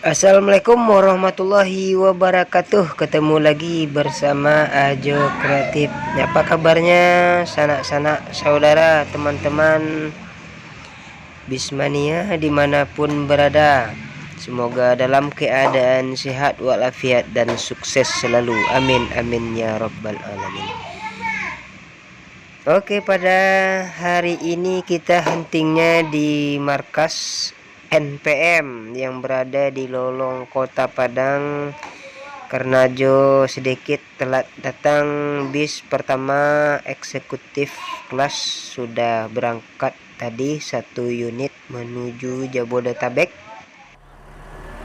Assalamualaikum warahmatullahi wabarakatuh. Ketemu lagi bersama Ajo Kreatif. Apa kabarnya sanak-sanak saudara, teman-teman Bismania dimanapun berada? Semoga dalam keadaan sehat walafiat dan sukses selalu. Amin amin ya rabbal alamin. Oke, pada hari ini kita huntingnya di markas NPM yang berada di Lolong Kota Padang. Karena Jo sedikit telat datang, bis pertama eksekutif kelas sudah berangkat tadi, satu unit menuju Jabodetabek.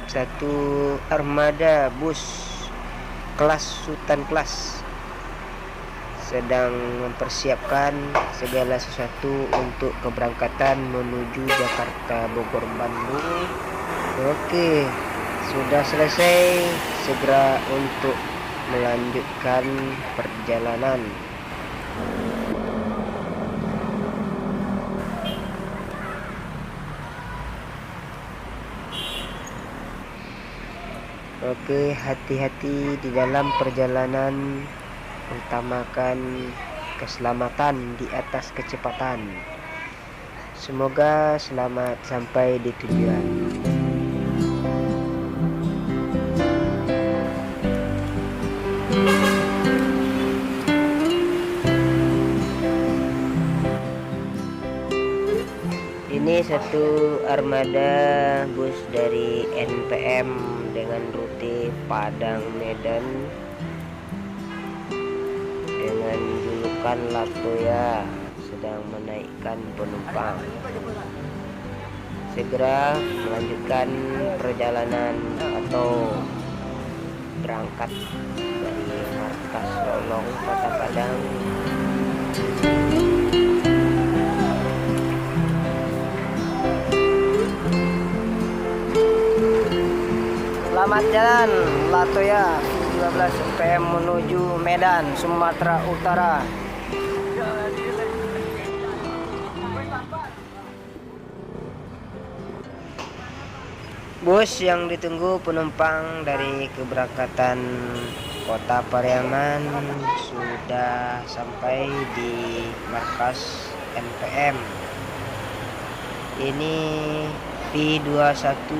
Satu armada bus kelas Sultan kelas sedang mempersiapkan segala sesuatu untuk keberangkatan menuju Jakarta, Bogor, Bandung. Oke, sudah selesai, segera untuk melanjutkan perjalanan. Oke, hati-hati di dalam perjalanan, utamakan keselamatan di atas kecepatan. Semoga selamat sampai di tujuan. Ini satu armada bus dari NPM dengan rute Padang Medan dengan julukan Latoya sedang menaikkan penumpang. Segera melanjutkan perjalanan atau berangkat dari markas Lolong Kota Padang. Selamat jalan Latoya 12 PM menuju Medan, Sumatera Utara. Bus yang ditunggu penumpang dari keberangkatan Kota Pariaman sudah sampai di markas NPM. Ini P21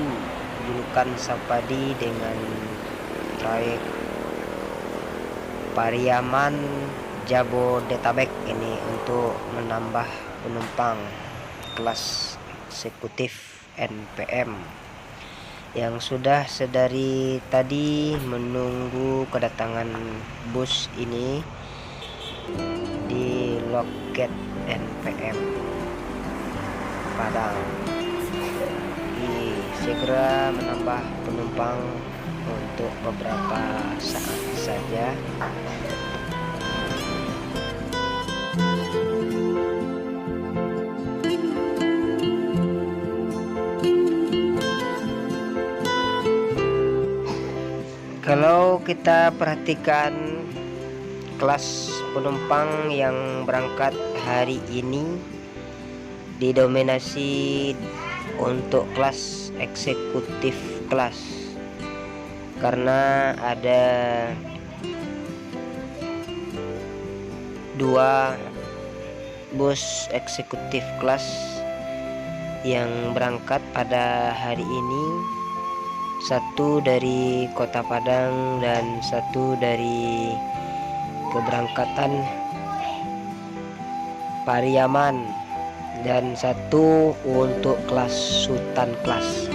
julukan Sapadi dengan trayek Pariaman Jabodetabek ini untuk menambah penumpang kelas eksekutif NPM yang sudah sedari tadi menunggu kedatangan bus ini di loket NPM Padang. Segera menambah penumpang untuk beberapa saat saja. Kalau kita perhatikan kelas penumpang yang berangkat hari ini didominasi untuk kelas eksekutif kelas, karena ada dua bus eksekutif kelas yang berangkat pada hari ini, satu dari Kota Padang dan satu dari keberangkatan Pariaman, dan satu untuk kelas Sultan kelas.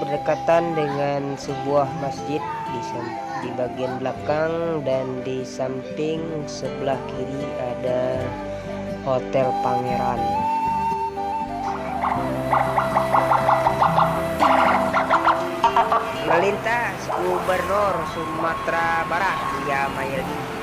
berdekatan dengan sebuah masjid di bagian belakang, dan di samping sebelah kiri ada Hotel Pangeran. Melintas Gubernur Sumatera Barat Yamayeli.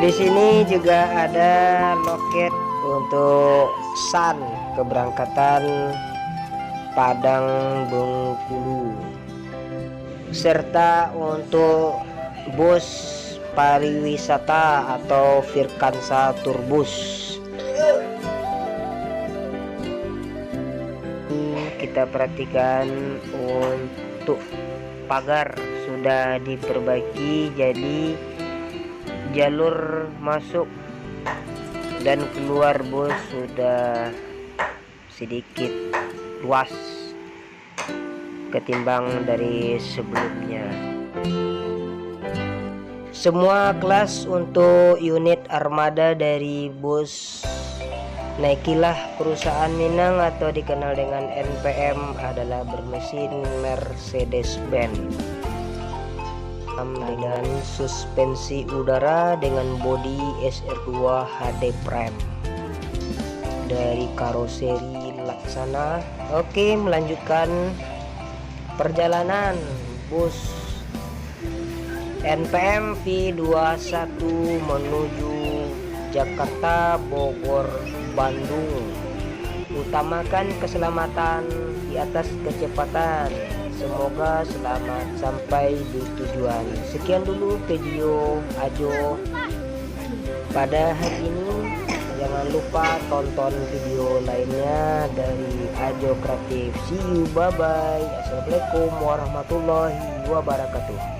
Di sini juga ada loket untuk SAN keberangkatan Padang Bengkulu, serta untuk bus pariwisata atau Virkansa Turbus. Kita perhatikan untuk pagar sudah diperbaiki, jadi jalur masuk dan keluar bus sudah sedikit luas ketimbang dari sebelumnya. Semua kelas untuk unit armada dari bus Naikilah perusahaan Minang atau dikenal dengan NPM adalah bermesin Mercedes-Benz dengan suspensi udara dengan bodi SR2 HD Prime dari karoseri Laksana. Oke, melanjutkan perjalanan bus NPM V21 menuju Jakarta, Bogor, Bandung. Utamakan keselamatan di atas kecepatan. Semoga selamat sampai di tujuan. Sekian dulu video Ajo pada hari ini. Jangan lupa tonton video lainnya dari Ajo Kreatif. See you, bye bye. Assalamualaikum warahmatullahi wabarakatuh.